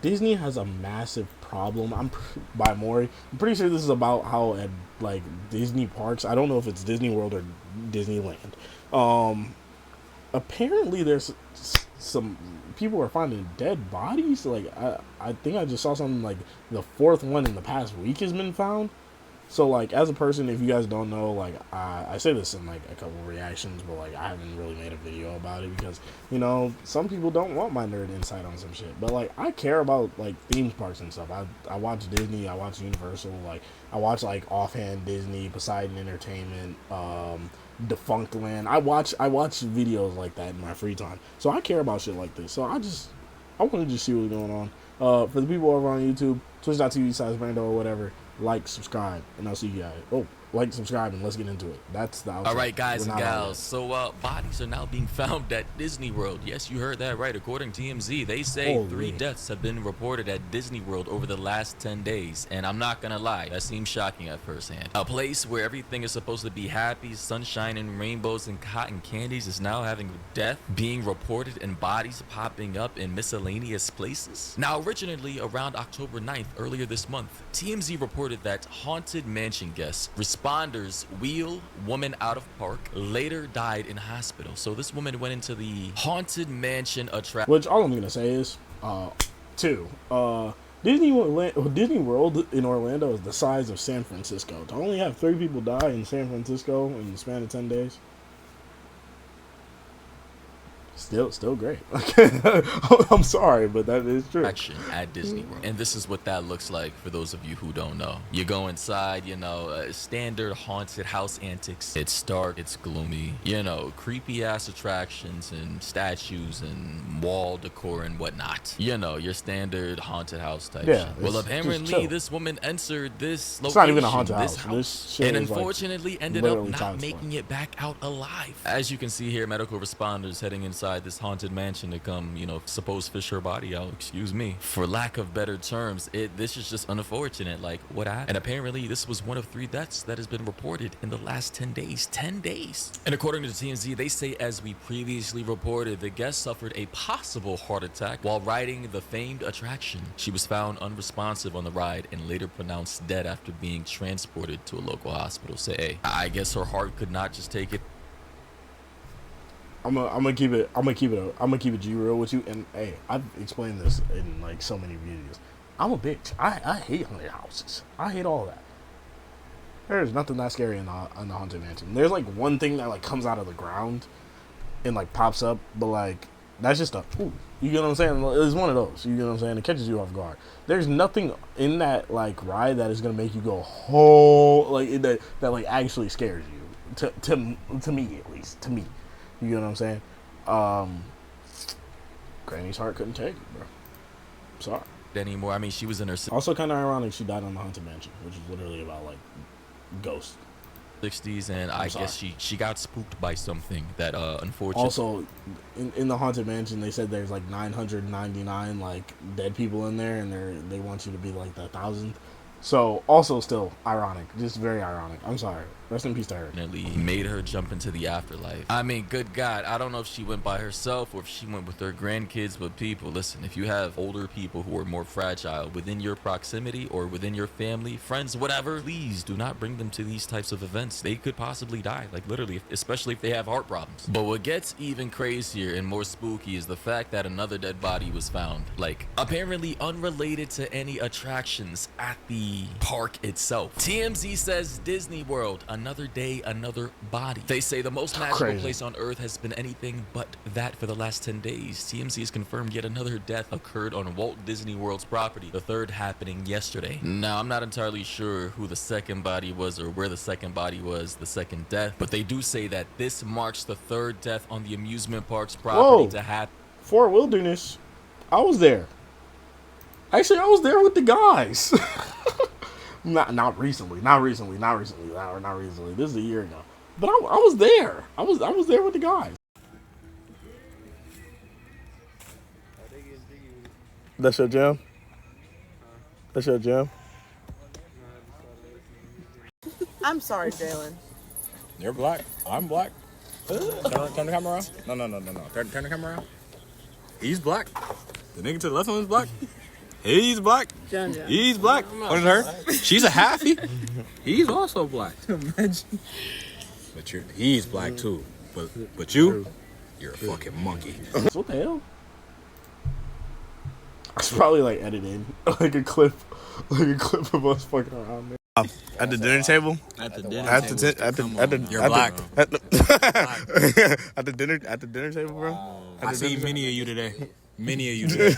Disney has a massive problem. By Maury. I'm pretty sure this is about how at like Disney parks. I don't know if it's Disney World or Disneyland. Um, Apparently there's some people are finding dead bodies. Like I think I just saw something like the fourth one in the past week has been found. So like as a person, if you guys don't know, like I say this in like a couple of reactions, but like I haven't really made a video about it because some people don't want my nerd insight on some shit. But like I care about like theme parks and stuff. I watch Disney, I watch Universal, like I watch like offhand Disney, Poseidon Entertainment, Defunct Land. I watch videos like that in my free time. So I care about shit like this. So I want to just see what's going on. For the people over on YouTube, twitch.tv/Brando or whatever, like, subscribe, and I'll see you guys. Oh, like, subscribe, and let's get into it. That's the outro. All right, guys and gals. So bodies are now being found at Disney World. Yes, you heard that right. According to TMZ, they say 3 deaths have been reported at Disney World over the last 10 days. And I'm not gonna lie, that seems shocking at first hand. A place where everything is supposed to be happy, sunshine and rainbows and cotton candies is now having death being reported and bodies popping up in miscellaneous places. Now, originally around October 9th, earlier this month, TMZ reported that Haunted Mansion guests responders wheel woman out of park later died in hospital. So this woman went into the Haunted Mansion attraction. Which all I'm gonna say is, Disney World in Orlando is the size of San Francisco. To only have 3 people die in San Francisco in the span of 10 days. Still great. I'm sorry, but that is true. Action at Disney World. And this is what that looks like for those of you who don't know. You go inside, standard haunted house antics. It's dark, it's gloomy, creepy ass attractions and statues and wall decor and whatnot. Your standard haunted house type shit. Well, apparently this woman entered this location. It's not even a haunted house. This shit and is unfortunately ended up not making it back out alive. As you can see here, medical responders heading inside this haunted mansion to come, supposed fish her body out, excuse me. For lack of better terms, this is just unfortunate, like what happened. And apparently this was one of 3 deaths that has been reported in the last 10 days. 10 days. And according to the TMZ, they say, as we previously reported, the guest suffered a possible heart attack while riding the famed attraction. She was found unresponsive on the ride and later pronounced dead after being transported to a local hospital. Say, hey, I guess her heart could not just take it. I'm gonna keep it G real with you. And hey, I've explained this in like so many videos. I'm a bitch. I hate haunted houses. I hate all that. There's nothing that scary in the haunted mansion. There's like one thing that like comes out of the ground and like pops up, but like that's just ooh. You get what I'm saying? It's one of those. You get what I'm saying? It catches you off guard. There's nothing in that like ride that is gonna make you go like that like actually scares you. To me at least. To me. You know what I'm saying? Granny's heart couldn't take it, bro. I'm sorry. Anymore. I mean, she was in her also kind of ironic she died on the haunted mansion, which is literally about like ghosts. 60s, and I guess she got spooked by something that unfortunately. Also, in the haunted mansion, they said there's like 999 like dead people in there, and they want you to be like the 1,000th. So, also still ironic. Just very ironic. I'm sorry. Rest in peace to her. Made her jump into the afterlife. I mean, good God. I don't know if she went by herself or if she went with her grandkids, but people, listen, if you have older people who are more fragile within your proximity or within your family, friends, whatever, please do not bring them to these types of events. They could possibly die, like literally, especially if they have heart problems. But what gets even crazier and more spooky is the fact that another dead body was found, like apparently unrelated to any attractions at the park itself. TMZ says Disney World, another day, another body. They say the most magical place on earth has been anything but that for the last 10 days. TMZ has confirmed yet another death occurred on Walt Disney World's property, the 3rd happening yesterday. Now, I'm not entirely sure who the second body was or where the second body was, the second death, but they do say that this marks the 3rd death on the amusement park's property to happen. Fort Wilderness. I was there. Actually, I was there with the guys. Not recently. This is a year ago. But I was there. I was there with the guys. That's your jam? That's your jam? I'm sorry, Jalen. You're black. I'm black. Turn the camera around. No. Turn the camera around. He's black. The nigga to the left one's black. He's black. John John. He's black. What is her? She's a halfie. He's also black. Imagine. But he's black too. But you're a fucking monkey. What the hell? I should probably like edit in like a clip of us fucking around there. At the dinner table. At the dinner table. You're black. At the dinner table, bro. I see many of you today. Many of you today.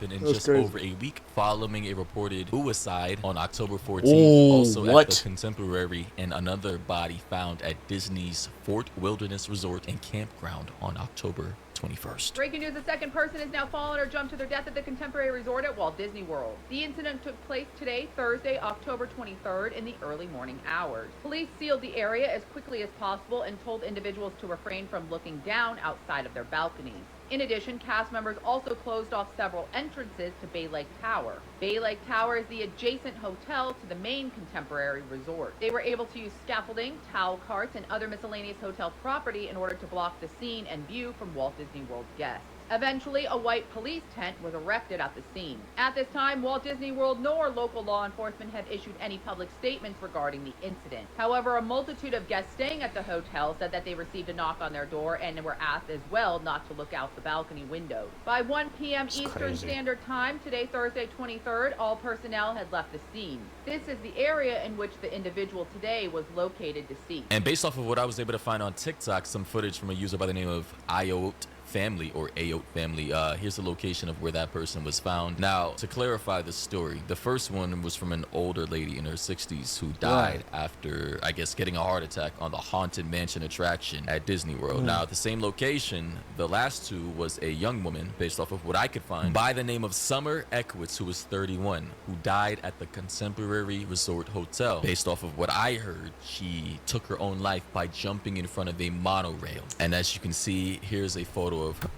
Been in That's just crazy. over a week following a reported suicide on October 14th. Ooh, Also at what? the Contemporary, and another body found at Disney's Fort Wilderness Resort and Campground on October 21st. Breaking news, a second person has now fallen or jumped to their death at the Contemporary Resort at Walt Disney World. The incident took place today, Thursday, October 23rd, in the early morning hours. Police sealed the area as quickly as possible and told individuals to refrain from looking down outside of their balconies. In addition, cast members also closed off several entrances to Bay Lake Tower. Bay Lake Tower is the adjacent hotel to the main Contemporary Resort. They were able to use scaffolding, towel carts, and other miscellaneous hotel property in order to block the scene and view from Walt Disney World guests. Eventually, a white police tent was erected at the scene. At this time, Walt Disney World nor local law enforcement have issued any public statements regarding the incident. However, a multitude of guests staying at the hotel said that they received a knock on their door and were asked as well not to look out the balcony windows. By 1 p.m. Eastern crazy. Standard Time, today, Thursday, 23rd, all personnel had left the scene. This is the area in which the individual today was located deceased. And based off of what I was able to find on TikTok, some footage from a user by the name of Ayote Family or Ayote Family. Here's the location of where that person was found. Now, to clarify the story, the first one was from an older lady in her 60s who died after, I guess, getting a heart attack on the Haunted Mansion attraction at Disney World. Now, at the same location, the last two was a young woman, based off of what I could find, by the name of Summer Eckwitz, who was 31, who died at the Contemporary Resort Hotel. Based off of what I heard, she took her own life by jumping in front of a monorail. And as you can see, here's a photo of her.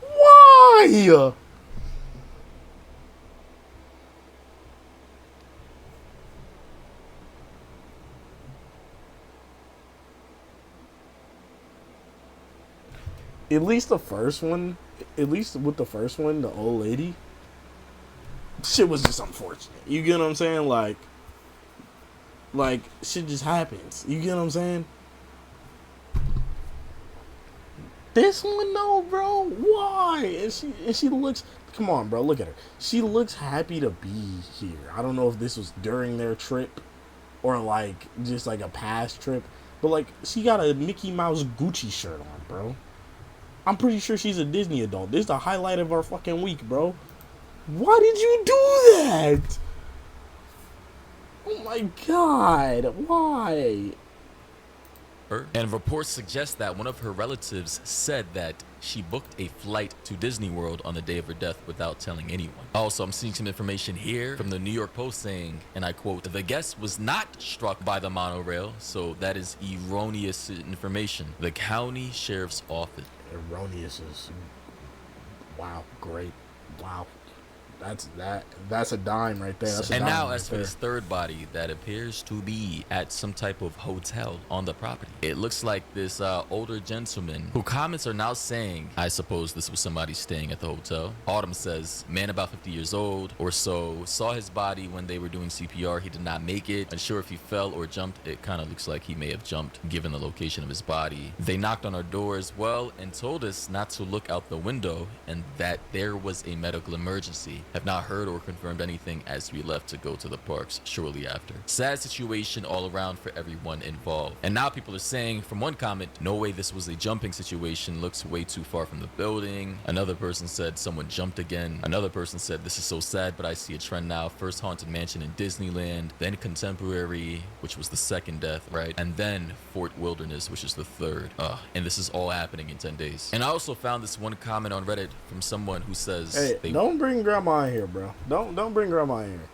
Why? At least the first one, at least with the first one, the old lady, shit was just unfortunate. You get what I'm saying? Like shit just happens. You get what I'm saying? This one though, bro, why? And she looks, come on, bro, look at her. She looks happy to be here. I don't know if this was during their trip or like just like a past trip, but like she got a Mickey Mouse Gucci shirt on, bro. I'm pretty sure she's a Disney adult. This is the highlight of our fucking week, bro. Why did you do that? Oh my god, why? And reports suggest that one of her relatives said that she booked a flight to Disney World on the day of her death without telling anyone. Also, I'm seeing some information here from the New York Post saying, and I quote, "The guest was not struck by the monorail, so that is erroneous information. The county sheriff's office." Erroneous is, wow, great, wow. That's a dime right there. That's a And dime now, right as for there. this third body that appears to be at some type of hotel on the property, it looks like this older gentleman who comments are now saying, I suppose this was somebody staying at the hotel. Autumn says, man about 50 years old or so, saw his body when they were doing CPR. He did not make it. Unsure if he fell or jumped. It kind of looks like he may have jumped given the location of his body. They knocked on our door as well and told us not to look out the window and that there was a medical emergency. Have not heard or confirmed anything as we left to go to the parks shortly after. Sad situation all around for everyone involved. And now people are saying, from one comment, no way this was a jumping situation, looks way too far from the building. Another person said someone jumped again. Another person said this is so sad, but I see a trend now. First Haunted Mansion in Disneyland, then Contemporary, which was the second death, right? And then Fort Wilderness, which is the third. And this is all happening in 10 days. And I also found this one comment on Reddit from someone who says, Hey, don't bring grandma in here, bro. Don't bring grandma in here.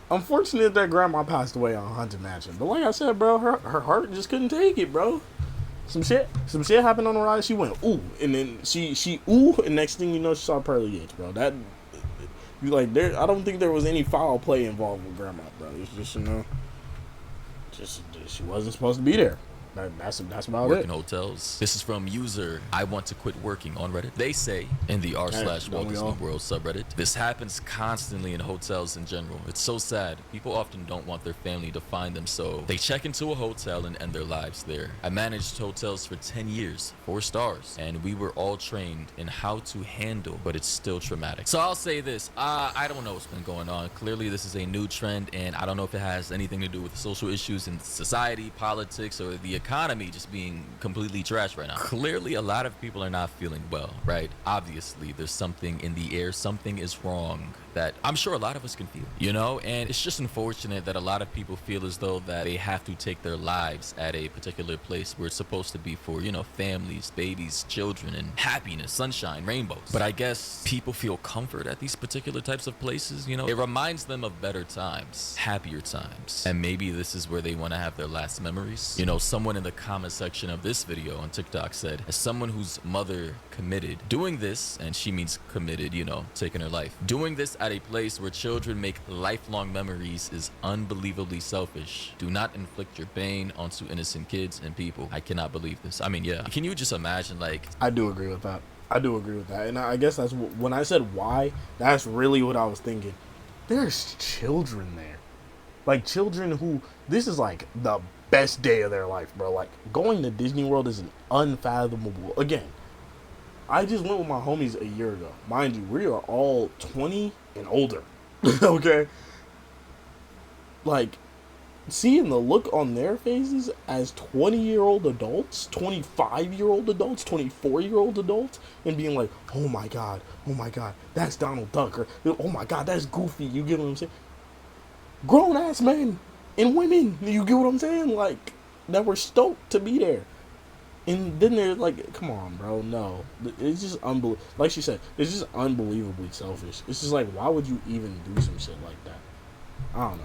Unfortunate that grandma passed away on Haunted Mansion, but like I said, bro, her heart just couldn't take it, bro. Some shit happened on the ride. She went ooh, and then she ooh, and next thing you know, she saw pearly gates, bro. That you like there. I don't think there was any foul play involved with grandma, bro. It's just just she wasn't supposed to be there. That's about work it. in hotels. This is from user I want to quit working on Reddit. They say in the r/Walt don't we Disney all? World subreddit, this happens constantly in hotels in general. It's so sad. People often don't want their family to find them, so they check into a hotel and end their lives there. I managed hotels for 10 years, 4 stars, and we were all trained in how to handle, but it's still traumatic. So I'll say this, I don't know what's been going on. Clearly this is a new trend, and I don't know if it has anything to do with the social issues in society, politics, or the economy just being completely trash right now. Clearly a lot of people are not feeling well, right? Obviously there's something in the air, something is wrong that I'm sure a lot of us can feel, you know? And it's just unfortunate that a lot of people feel as though that they have to take their lives at a particular place where it's supposed to be for, you know, families, babies, children, and happiness, sunshine, rainbows. But I guess people feel comfort at these particular types of places, you know? It reminds them of better times, happier times. And maybe this is where they want to have their last memories. You know, someone in the comment section of this video on TikTok said, as someone whose mother committed, doing this, and she means committed, you know, taking her life, doing this at a place where children make lifelong memories is unbelievably selfish. Do not inflict your pain onto innocent kids and people. I cannot believe this. I mean, yeah. Can you just imagine, like... I do agree with that. And I guess that's when I said why, that's really what I was thinking. There's children there. Like, children who, this is like the best day of their life, bro. Like, going to Disney World is an unfathomable, again, I just went with my homies a year ago. Mind you, we are all 20 and older. Okay? Like, seeing the look on their faces as 20-year-old adults, 25-year-old adults, 24-year-old adults, and being like, oh my god, that's Donald Duck, or oh my god, that's Goofy, you get what I'm saying? Grown-ass men and women, you get what I'm saying? Like, that were stoked to be there. And then they're like, come on, bro, no. It's just like she said, it's just unbelievably selfish. It's just like, why would you even do some shit like that? I don't know.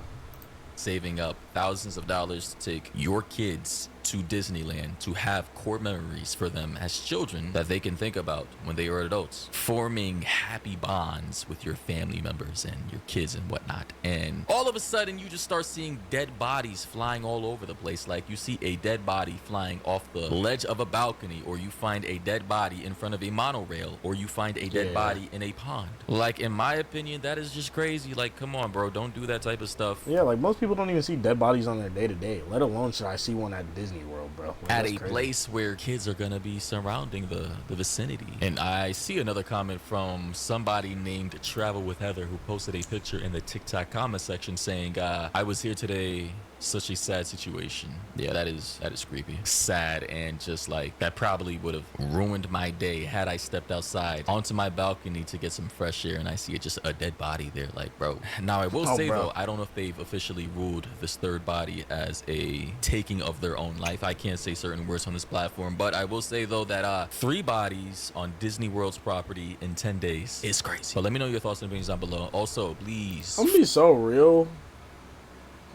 Saving up thousands of dollars to take your kids to Disneyland to have core memories for them as children that they can think about when they are adults, forming happy bonds with your family members and your kids and whatnot. And all of a sudden you just start seeing dead bodies flying all over the place. Like, you see a dead body flying off the ledge of a balcony, or you find a dead body in front of a monorail, or you find a dead body in a pond. Like, in my opinion, that is just crazy. Like, come on, bro, don't do that type of stuff. Yeah, like, most people don't even see dead bodies on their day-to-day, let alone should I see one at Disney World, bro. Like, at a crazy place where kids are gonna be surrounding the vicinity. And I see another comment from somebody named Travel with Heather, who posted a picture in the TikTok comment section saying, I was here today, such a sad situation. Yeah, that is creepy, sad, and just like, that probably would have ruined my day had I stepped outside onto my balcony to get some fresh air and I see just a dead body there. Like, bro. Now I will say though, I don't know if they've officially ruled this third body as a taking of their own life. I can't say certain words on this platform, but I will say though that 3 bodies on Disney World's property in 10 days is crazy. But let me know your thoughts and opinions down below. Also, please, I'm gonna be so real.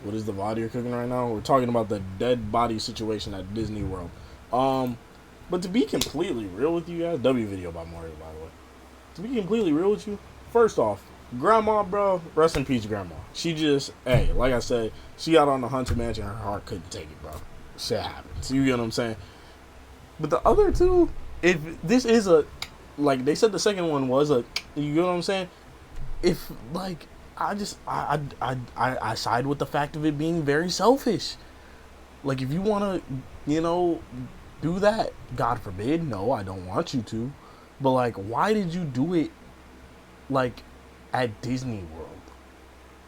What is the VOD you're cooking right now? We're talking about the dead body situation at Disney World. But to be completely real with you guys, W video by Mario, by the way. To be completely real with you, first off, Grandma, bro, rest in peace, Grandma. She just, hey, like I said, she got on the Haunted Mansion, her heart couldn't take it, bro. Shit happens. You get what I'm saying? But the other two, if this is a, like they said the second one was a, you get what I'm saying? If, like, I side with the fact of it being very selfish. Like, if you want to, you know, do that, God forbid, no, I don't want you to. But, like, why did you do it, like, at Disney World?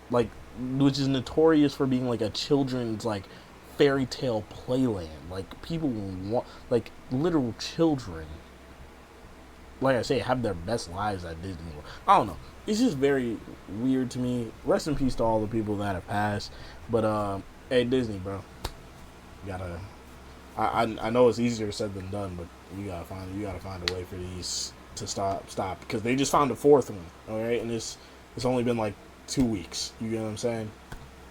Like, which is notorious for being, like, a children's, like, fairy tale playland. Like, people want, like, literal children, like I say, have their best lives at Disney World. I don't know. It's just very weird to me. Rest in peace to all the people that have passed. But hey, Disney, bro, you gotta. I know it's easier said than done, but you gotta find a way for these to stop because they just found a 4th one. All right, and it's only been like 2 weeks. You get what I'm saying?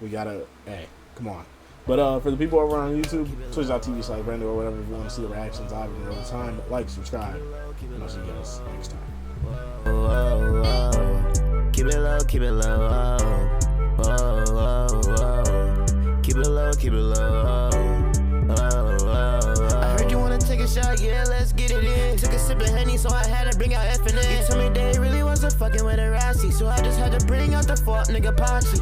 We gotta. Hey, come on. But for the people over on YouTube, twitch.tv/Brando or whatever, if you want to see the reactions live in real time, like, subscribe, and I'll see you guys next time. Keep it low, keep it low. Keep it low, keep it low. fucking with a Rassy, so I just had to bring out the fuck nigga posse.